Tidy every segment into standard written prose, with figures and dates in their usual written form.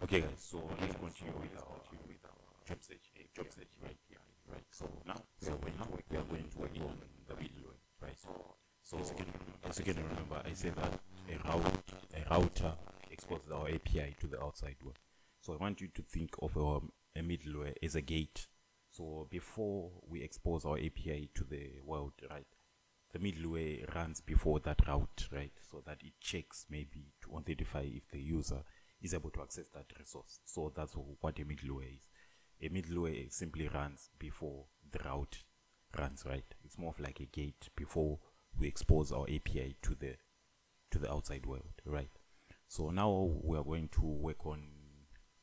Okay, guys. So let's continue with our job search API, right? So now we are going to work on the middleware, right? So as you can remember, I said that a router exposes our API to the outside world. So I want you to think of a middleware as a gate. So before we expose our API to the world, right? The middleware runs before that route, right? So that it checks maybe to identify if the user is able to access that resource. So that's what a middleware is. A middleware simply runs before the route runs, right? It's more of like a gate before we expose our API to the outside world, right? So now we are going to work on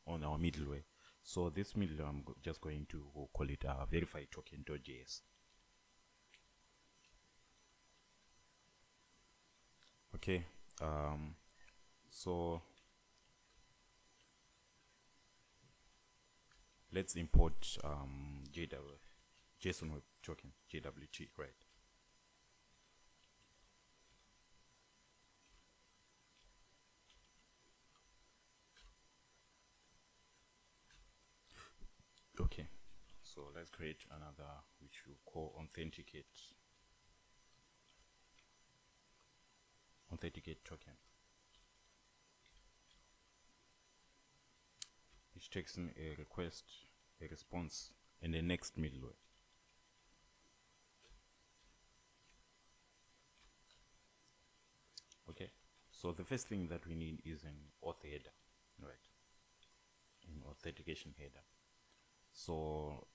our middleware. So this middleware, I'm just going to call it verified token.js. Okay, so let's import JSON Web Token, JWT, right? Okay, so let's create another which we'll call authenticate token, which takes in a request, a response, and the next middleware. Okay, so the first thing that we need is an auth header, right? An authentication header. So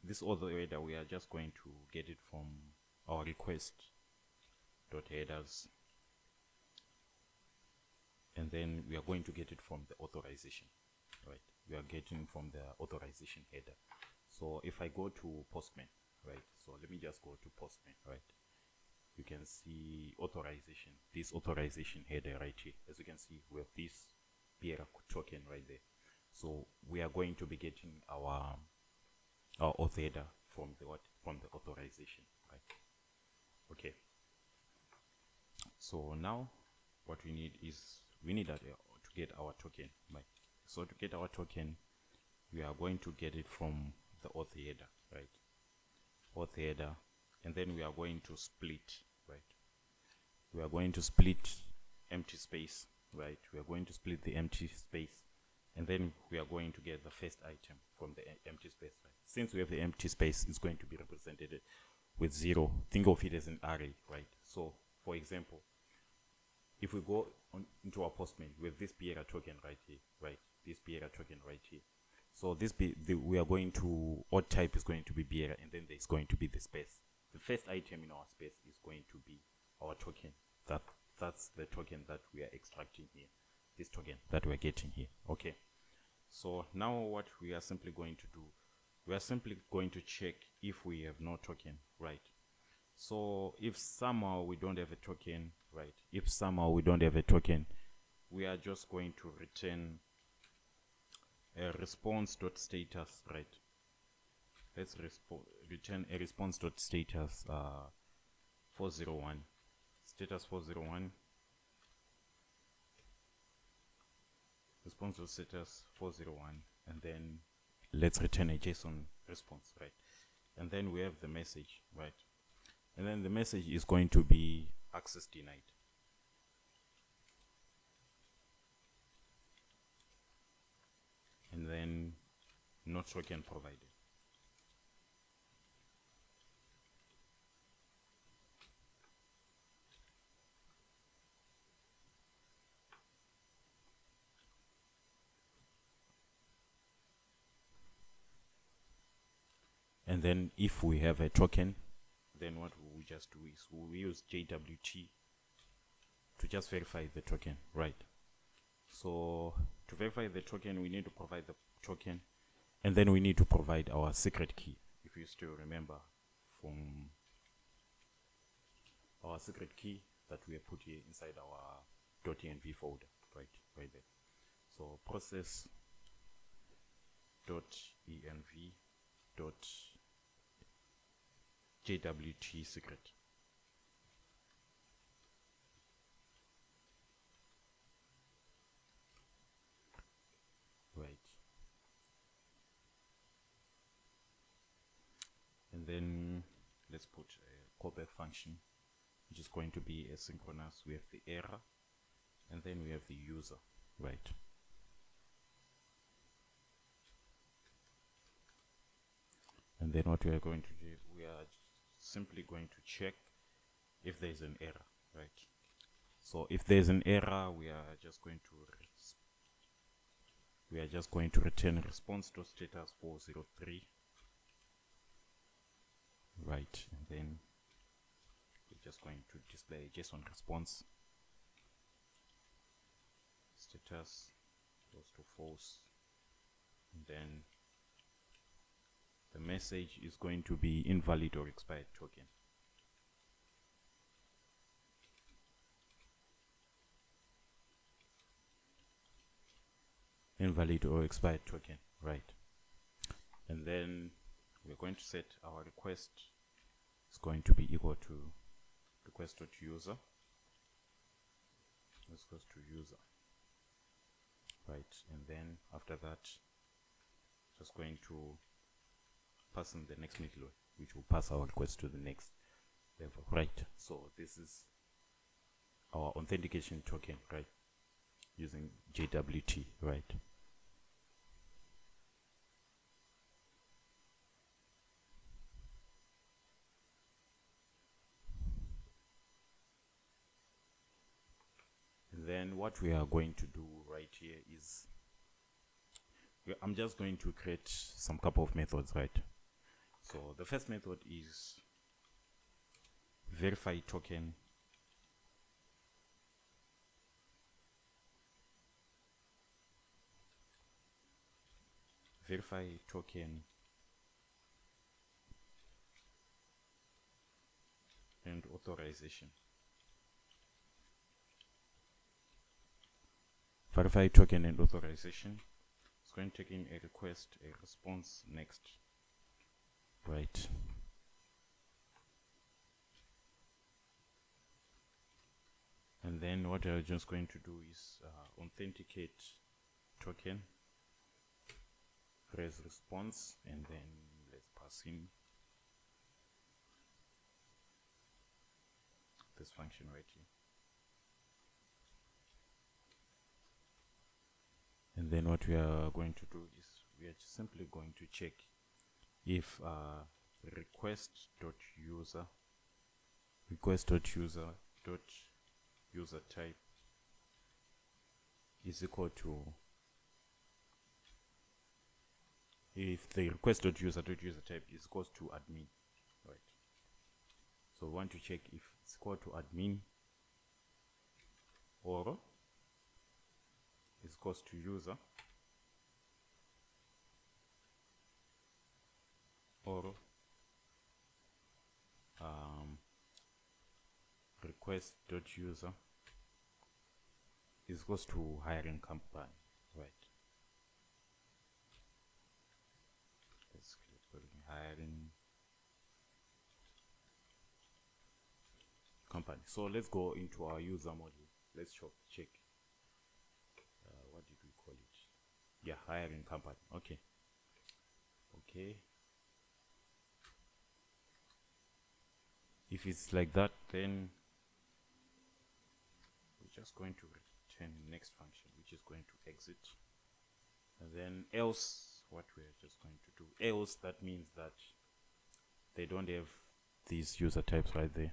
this auth header, we are just going to get it from our request.headers, and then we are going to get it from the authorization, right? We are getting from the authorization header. So if I go to Postman, right? So let me just go to Postman, right? You can see authorization, this authorization header right here. As you can see, we have this bearer token right there. So we are going to be getting our auth header from the authorization, right? Okay. So now what we need is to get our token, right? So to get our token, we are going to get it from the auth header, right? Auth header, and then we are going to split, right? We are going to split empty space, right? We are going to split the empty space, and then we are going to get the first item from the empty space, right? Since we have the empty space, it's going to be represented with 0. Think of it as an array, right? So for example, if we go into our Postman, we have this bearer token right here, right? This bearer token right here. So we are going to, auth type is going to be bearer, and then there's going to be the space. The first item in our space is going to be our token. That's the token that we are extracting here. This token that we're getting here. Okay. So now what we are simply going to do, we are simply going to check if we have no token, right? So if somehow we don't have a token, right? If somehow we don't have a token, we are just going to return a response.status, right? Let's return a response.status 401, status 401, response.status 401, and then let's return a JSON response, right? And then we have the message, right? And then the message is going to be access denied. And then no token provided. And then if we have a token, then what we just do is we use JWT to just verify the token, right? So to verify the token, we need to provide the token, and then we need to provide our secret key. If you still remember from our secret key that we have put here inside our .env folder, right there. So process .env .jwt secret. then let's put a callback function, which is going to be asynchronous. We have the error, and then we have the user, right? And then what we are going to do, we are simply going to check if there is an error, right? So if there is an error, we are just going to return response.status 403, right? And then we're just going to display JSON response status goes to false, and then the message is going to be invalid or expired token. Invalid or expired token, right? And then we're going to set our request is going to be equal to request.user. This goes to user, right? And then after that, just going to pass in the next middleware, which will pass our request to the next level, right? So this is our authentication token, right? Using JWT, right? And then what we are going to do right here is I'm just going to create some couple of methods, right? So the first method is verify token and authorization. Verify token and authorization. It's going to take in a request, a response, next, right? And then what I'm just going to do is authenticate token, res response, and then let's pass in this function right here. And then what we are going to do is we are just simply going to check if request.user type is equal to, if the request.user type is equal to admin, right? So we want to check if it's equal to admin or is equal to user or request.user is equal to hiring company, right? Let's click hiring company. So let's go into our user module. Let's check. What did we call it? Yeah, hiring company. Okay. If it's like that, then we're just going to return next function, which is going to exit. And then else, what we're just going to do, else, that means that they don't have these user types right there.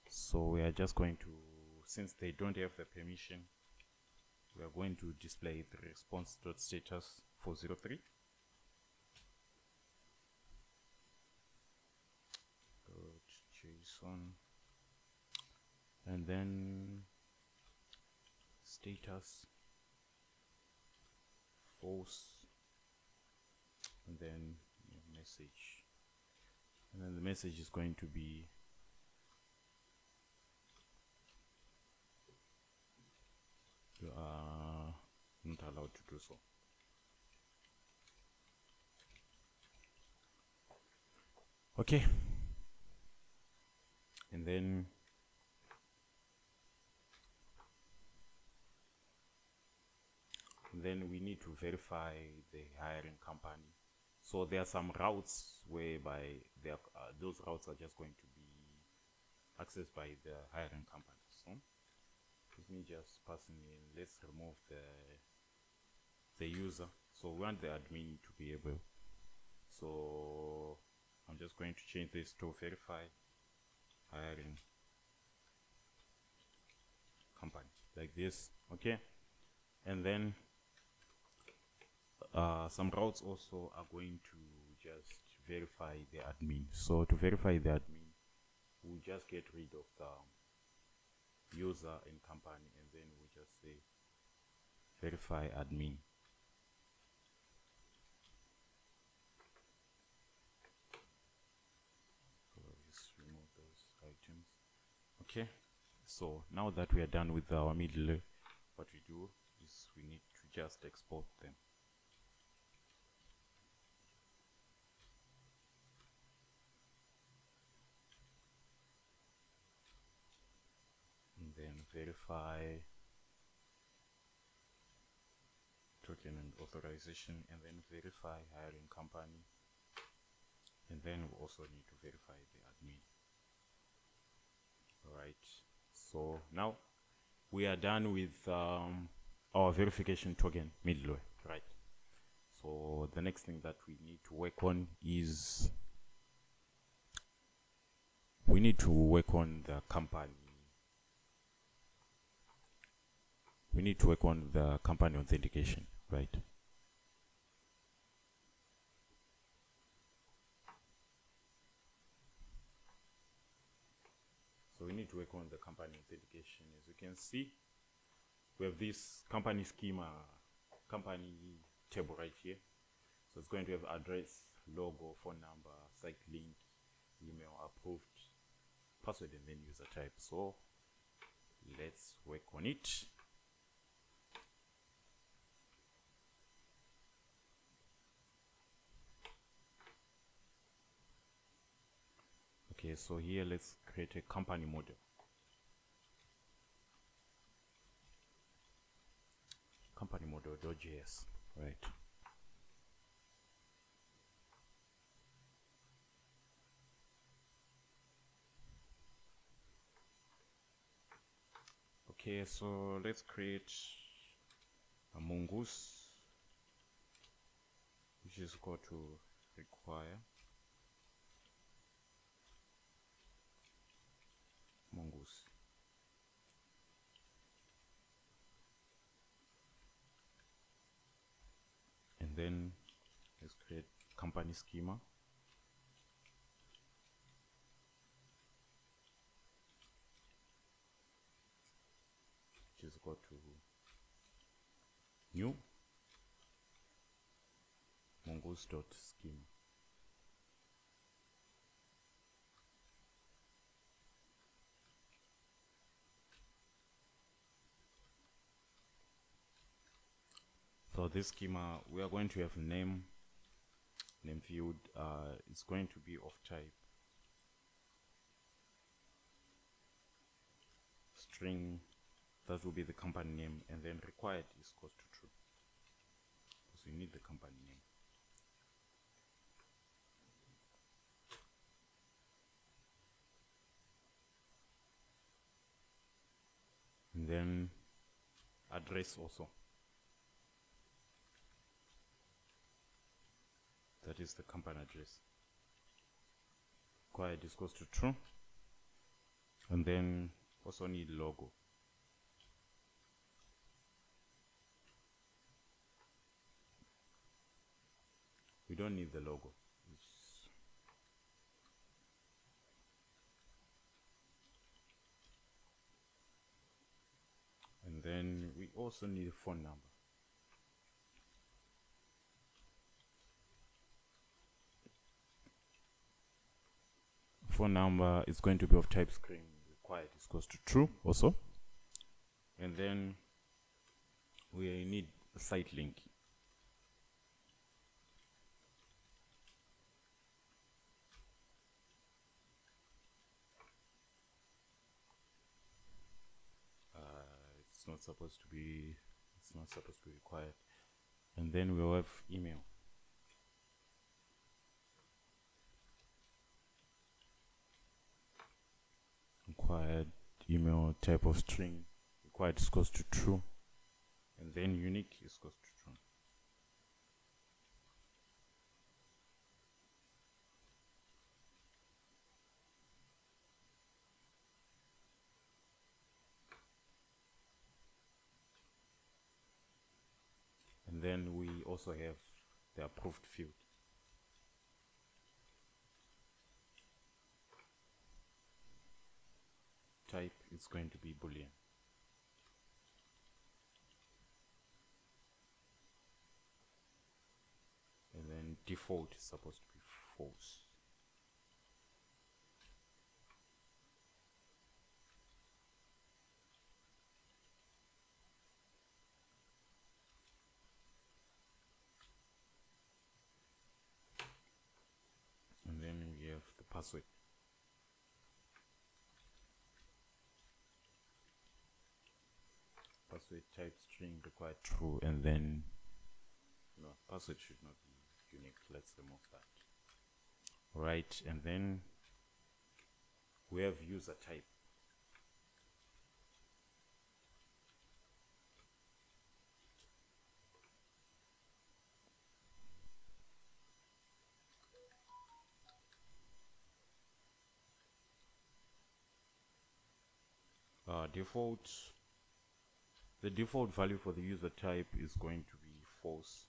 So we are just going to, since they don't have the permission, we are going to display the response.status 403. JSON, and then status false, and then message, and then the message is going to be you are not allowed to do so. Okay. And then we need to verify the hiring company. So there are some routes whereby those routes are just going to be accessed by the hiring company. So let me just passing in. Let's remove the user. So we want the admin to be able. So I'm just going to change this to verify hiring company, like this. Okay, and then some routes also are going to just verify the admin. So to verify the admin, we'll just get rid of the user and company, and then we'll just say verify admin. So just remove those items. Okay, so now that we are done with our middleware, what we do is we need to just export them. And then verify token and authorization, and then verify hiring company, and then we also need to verify the admin. All right, so now we are done with our verification token middleware, right? So the next thing that we need to work on is we need to work on the company. We need to work on the company authentication, right? So we need to work on the company authentication. As you can see, we have this company schema, company table right here. So it's going to have address, logo, phone number, site link, email, approved, password, and then user type. So let's work on it. Okay, so here let's create a company model. Company model.js, right? Okay, so let's create a mongoose, which is equal to require mongoose. And then let's create company schema. Which is equal to new mongoose.schema. So this schema, we are going to have name field. It's going to be of type string. That will be the company name, and then required is equals to true, because we need the company name. And then address also, that is the company address. Required is equals to true, and then also need logo. We don't need the logo. And then we also need a phone number. Phone number is going to be of type string. Required is equals to true also. And then we need a site link. It's not supposed to be required. And then we'll have email. required email type of string required is equals to true, and then unique is equals to true. And then we also have the approved field. Type is going to be Boolean. And then default is supposed to be false. And then we have the password. Password type string required true, and then no, password should not be unique. Let's remove that. Right, and then we have user type. The default value for the user type is going to be false.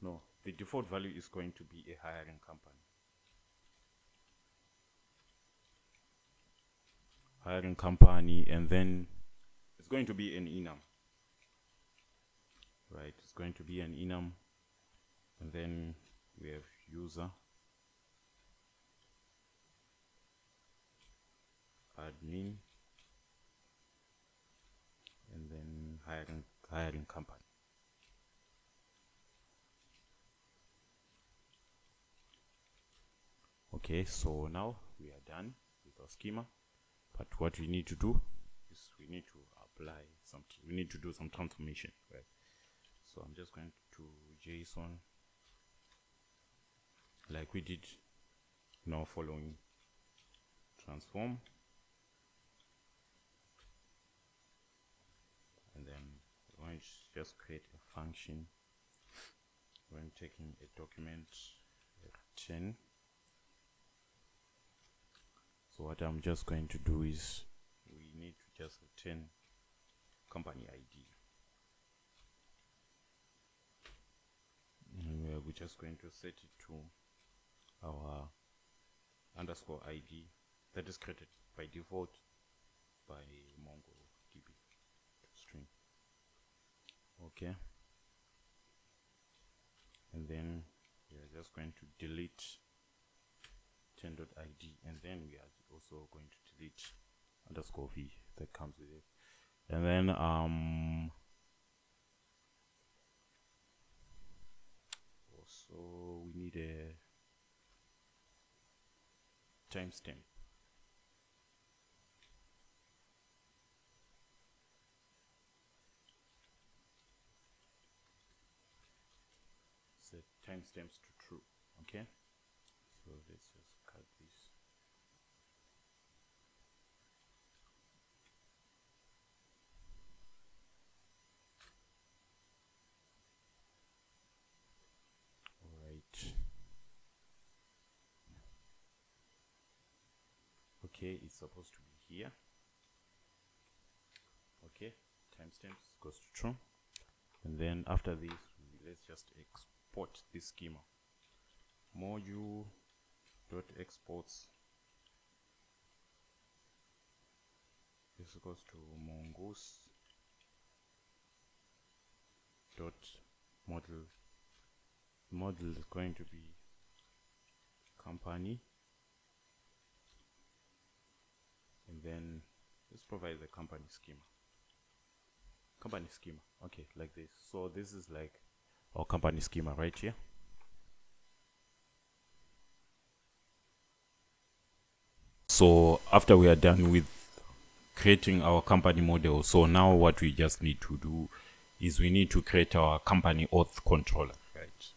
No, the default value is going to be a hiring company. Hiring company, and then it's going to be an enum. Right, it's going to be an enum, and then we have user, admin, and then hiring company. Okay, so now we are done with our schema, but what we need to do is we need to do some transformation, right? So I'm just going to JSON like we did now, following transform, and then we're going to just create a function when taking a document at 10. So what I'm just going to do is we need to just return company ID. And we're just going to set it to our underscore ID that is created by default by MongoDB string. Okay, and then we are just going to delete 10.id, and then we are also going to delete underscore v that comes with it, and then also we need a timestamp. Set timestamps to true. Okay, so let's just cut this. All right. Okay, it's supposed to be here. Okay, timestamps goes to true, and then after this, let's just export this schema. Module.exports this goes to mongoose dot model. Model is going to be company, and then let's provide the company schema. Okay, like this. So this is like our company schema right here. So after we are done with creating our company model, so now what we just need to do is we need to create our company auth controller, right?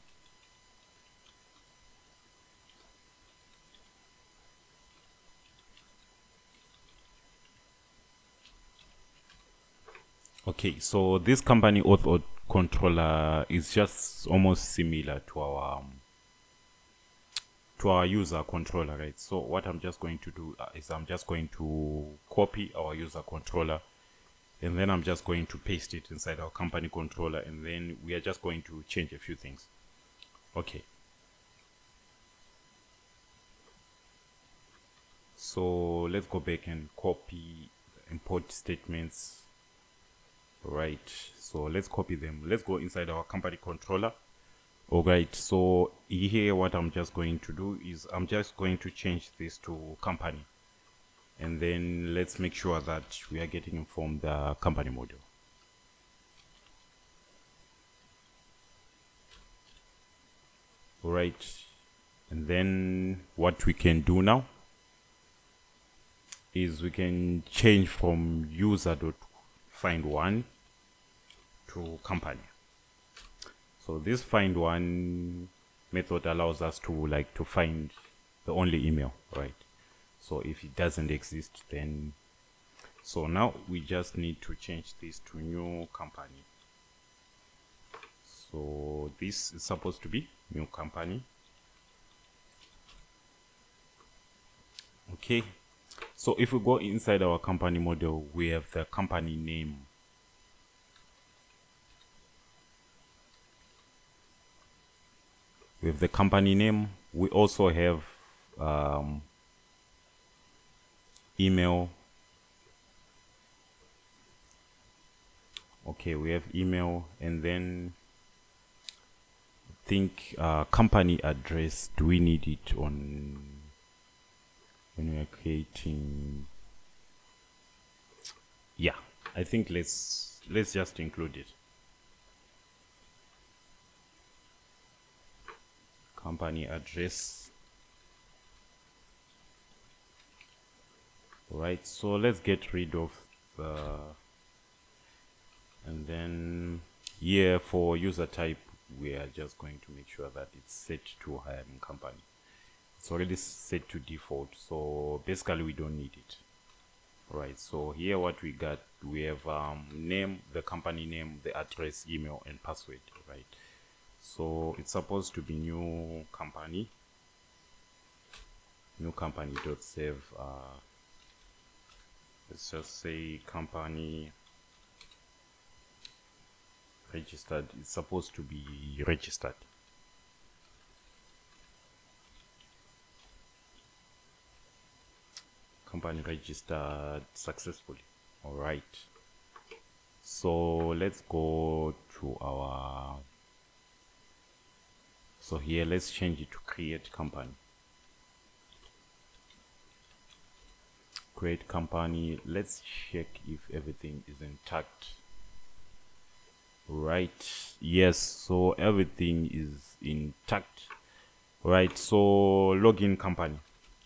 Okay, so this company auth controller is just almost similar to our user controller, right? So what I'm just going to do is I'm just going to copy our user controller, and then I'm just going to paste it inside our company controller, and then we are just going to change a few things. Okay. So let's go back and copy the import statements. Right, so let's copy them. Let's go inside our company controller. All right, so here what I'm just going to do is I'm just going to change this to company, and then let's make sure that we are getting from the company module. All right, and then what we can do now is we can change from user.find1 to company. So this find one method allows us to find the only email, right? So if it doesn't exist, then so now we just need to change this to new company. So this is supposed to be new company. Okay, so if we go inside our company model, we have the company name. We have the company name. We also have email. Okay, we have email, and then I think company address. Do we need it on when we are creating? Yeah, I think let's just include it. Company address. Right, so let's get rid of the, and then here for user type we are just going to make sure that it's set to hiring company. It's already set to default, so basically we don't need it. Right, so here what we got, we have name, the company name, the address, email, and password. Right, so it's supposed to be new company dot save. Let's just say company registered. It's supposed to be registered. Company registered successfully. All right, so let's go to our, so here let's change it to create company. Create company. Let's check if everything is intact. Right, yes, so everything is intact. Right, so login company.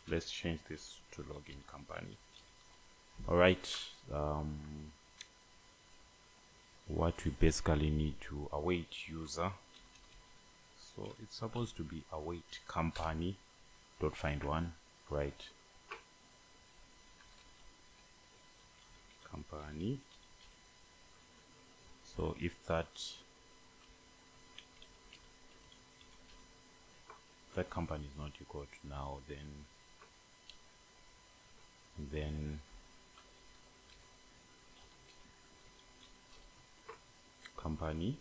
Let's change this to login company. All right, what we basically need to await user, so it's supposed to be await company dot find one. Right, company. So if that company is not equal to now, then company,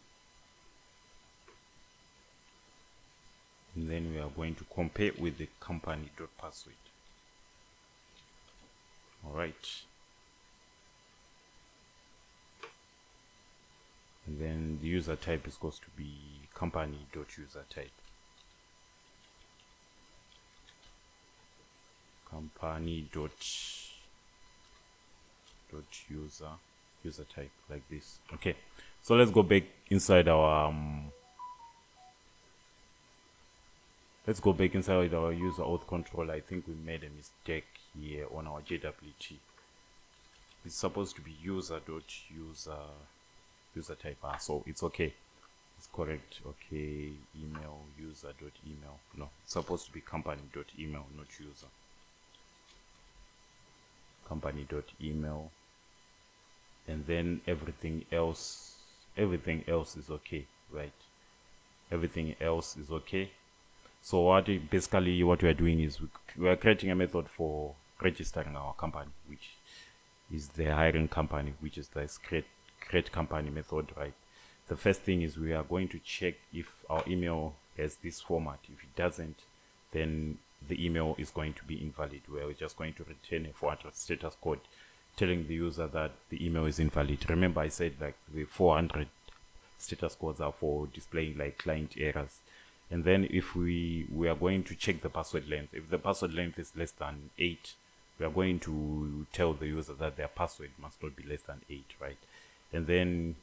and then we are going to compare with the company dot password. All right, and then the user type is supposed to be company dot user type. Company dot user type, like this. Okay, so let's go back inside our user auth controller. I think we made a mistake here on our JWT. It's supposed to be user type. So it's okay, it's correct. Okay, email, user dot email. No, it's supposed to be company dot email, not user. Company dot email. and then everything else is okay, right? Everything else is okay. So what we are doing is we are creating a method for registering our company, which is the hiring company, which is this create company method, right? The first thing is we are going to check if our email has this format. If it doesn't, then the email is going to be invalid. We're just going to return a 400 status code telling the user that the email is invalid. Remember I said like the 400 status codes are for displaying like client errors. And then if we are going to check the password length. If the password length is less than 8, we are going to tell the user that their password must not be less than 8, right? And then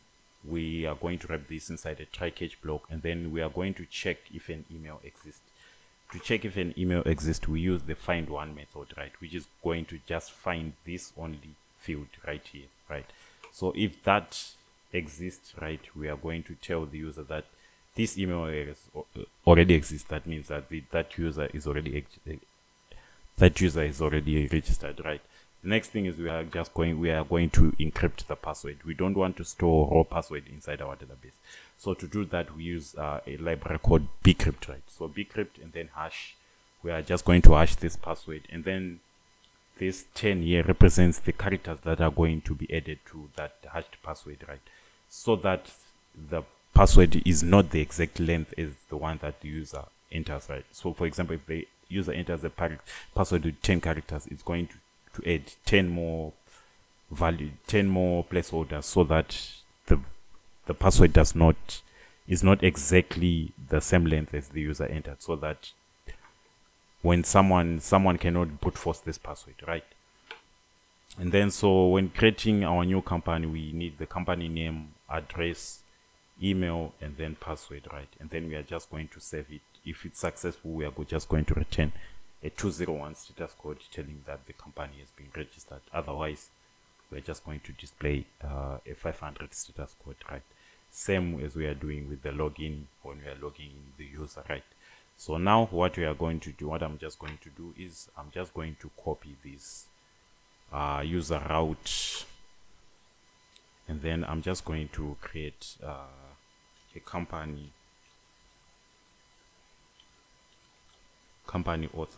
we are going to wrap this inside a try-catch block, and then we are going to check if an email exists. To check if an email exists, we use the find one method, right? Which is going to just find this only field right here, right? So if that exists, right, we are going to tell the user that this email already exists. That means that that user is already registered, right? The next thing is we are going to encrypt the password. We don't want to store raw password inside our database. So to do that, we use a library called bcrypt, right? So bcrypt and then hash. We are just going to hash this password, and then this 10 here represents the characters that are going to be added to that hashed password, right? So that the password is not the exact length as the one that the user enters, right? So for example, if the user enters the password with 10 characters, it's going to add 10 more placeholders, so that the password is not exactly the same length as the user entered, so that when someone cannot brute force this password, right? And then so when creating our new company, we need the company name, address, email, and then password, right? And then we are just going to save it. If it's successful, we are just going to return a 201 status code telling that the company has been registered. Otherwise, we're just going to display a 500 status code, right? Same as we are doing with the login when we are logging in the user, right? So now what I'm just going to do is I'm just going to copy this user route, and then I'm just going to create a company auth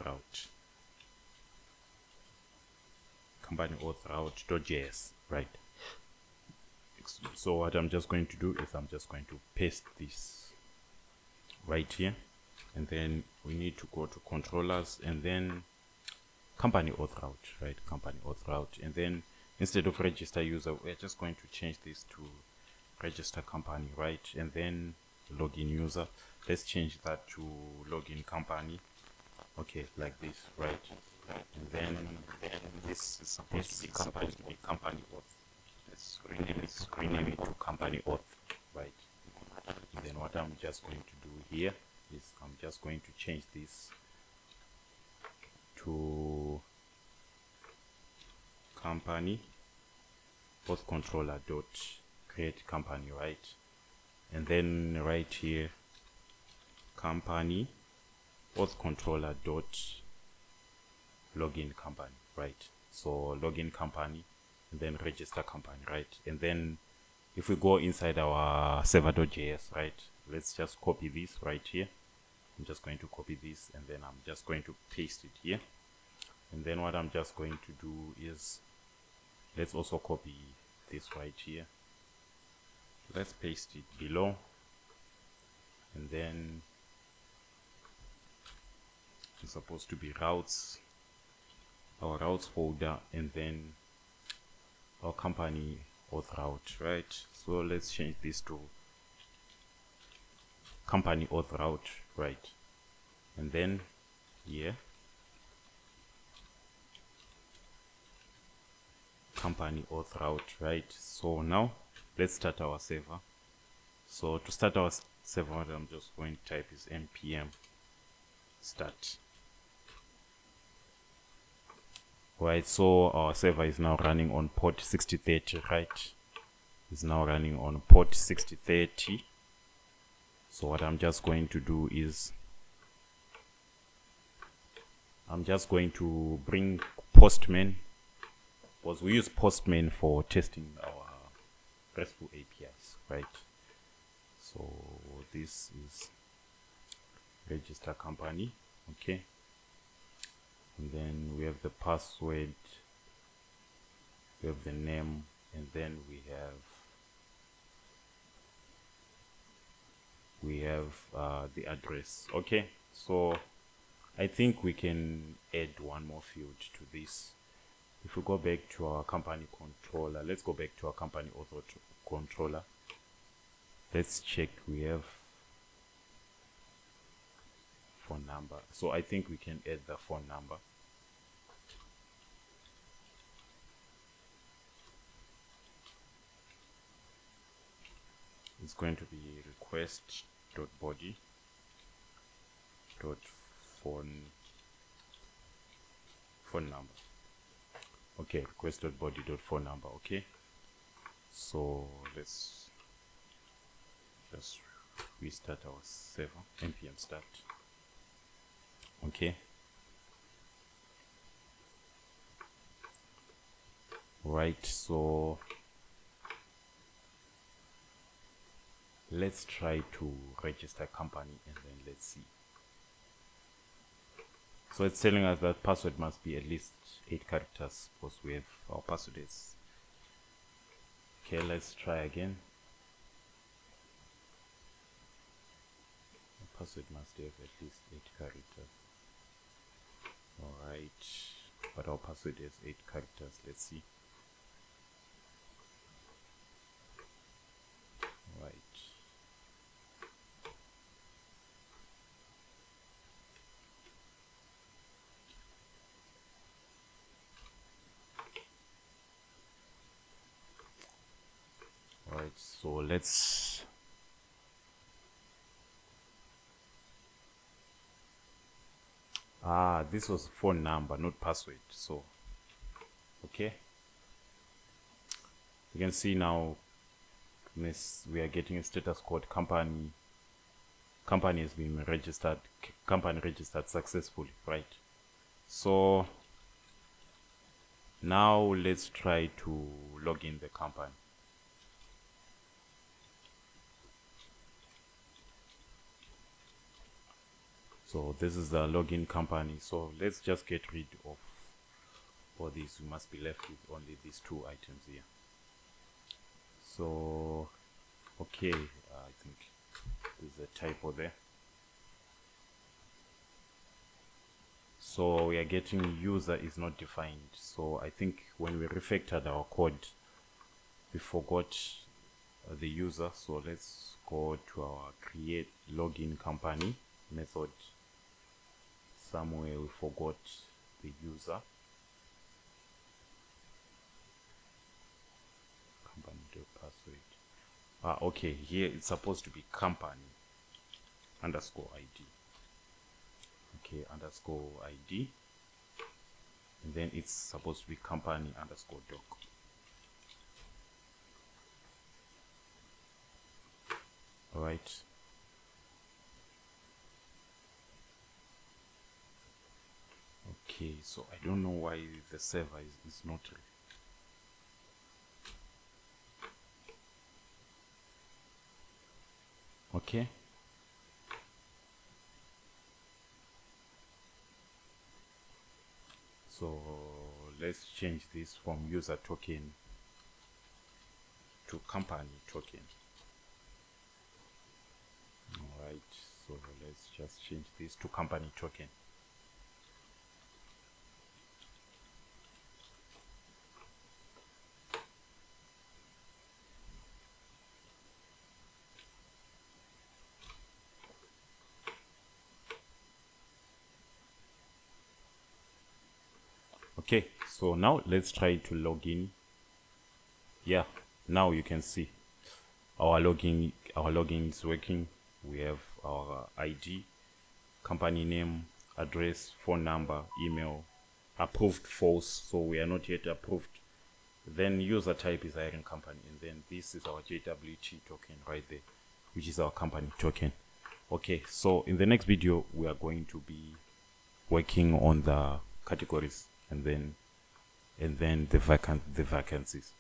route.js, right? So what I'm just going to do is I'm just going to paste this right here, and then we need to go to controllers and then company auth route, right? Company auth route, and then instead of register user, we're just going to change this to register company, right? And then login user, let's change that to login company. Okay, like this, right? And then this is supposed to be company auth. Let's rename it to company auth, right? And then what I'm just going to do here is I'm just going to change this to company auth controller dot create company, right? And then right here, company auth controller dot login company, right? So login company and then register company, right? And then if we go inside our server.js, right, let's just copy this right here. I'm just going to copy this, and then I'm just going to paste it here. And then what I'm just going to do is let's also copy this right here. Let's paste it below, and then it's supposed to be routes, our routes folder, and then our company auth route, right? So let's change this to company auth route, right? And then here, company auth route, right? So now let's start our server. So to start our server, what I'm just going to type is npm start. Right, so our server is now running on port 6030, right? It's now running on port 6030. So what I'm just going to do is I'm just going to bring Postman, because we use Postman for testing our RESTful APIs, right? So this is register company, okay, and then we have the password, we have the name, and then we have the address. Okay, so I think we can add one more field to this. If we go back to our company controller, let's go back to our company author controller. Let's check. We have phone number, so I think we can add the phone number. It's going to be request.body phone number. Okay, request.body phone number. Okay, so let's just restart our server, npm start. Okay, right, so let's try to register company and then let's see. So it's telling us that password must be at least 8 characters because we have our password is. Okay, let's try again. The password must have at least 8 characters. Alright, but our password is 8 characters. Let's see. Right. Alright, so let's this was phone number, not password. So okay, you can see now this we are getting a status code company has been registered, company registered successfully, right? So now let's try to log in the company. So this is the login company. So let's just get rid of all these. We must be left with only these 2 items here. So okay, I think there's a typo there. So we are getting user is not defined. So I think when we refactored our code, we forgot the user. So let's go to our create login company method. Somewhere we forgot the user. Company.password. Okay, here it's supposed to be company underscore ID. Okay, underscore ID. And then it's supposed to be company underscore doc. Alright. Okay, so I don't know why the server is not okay. So let's change this from user token to company token. Alright, so let's just change this to company token. Okay, so now let's try to log in. Yeah, now you can see our login is working. We have our ID, company name, address, phone number, email, approved false, so we are not yet approved. Then user type is hiring company, and then this is our JWT token right there, which is our company token. Okay, so in the next video we are going to be working on the categories and then the vacancies.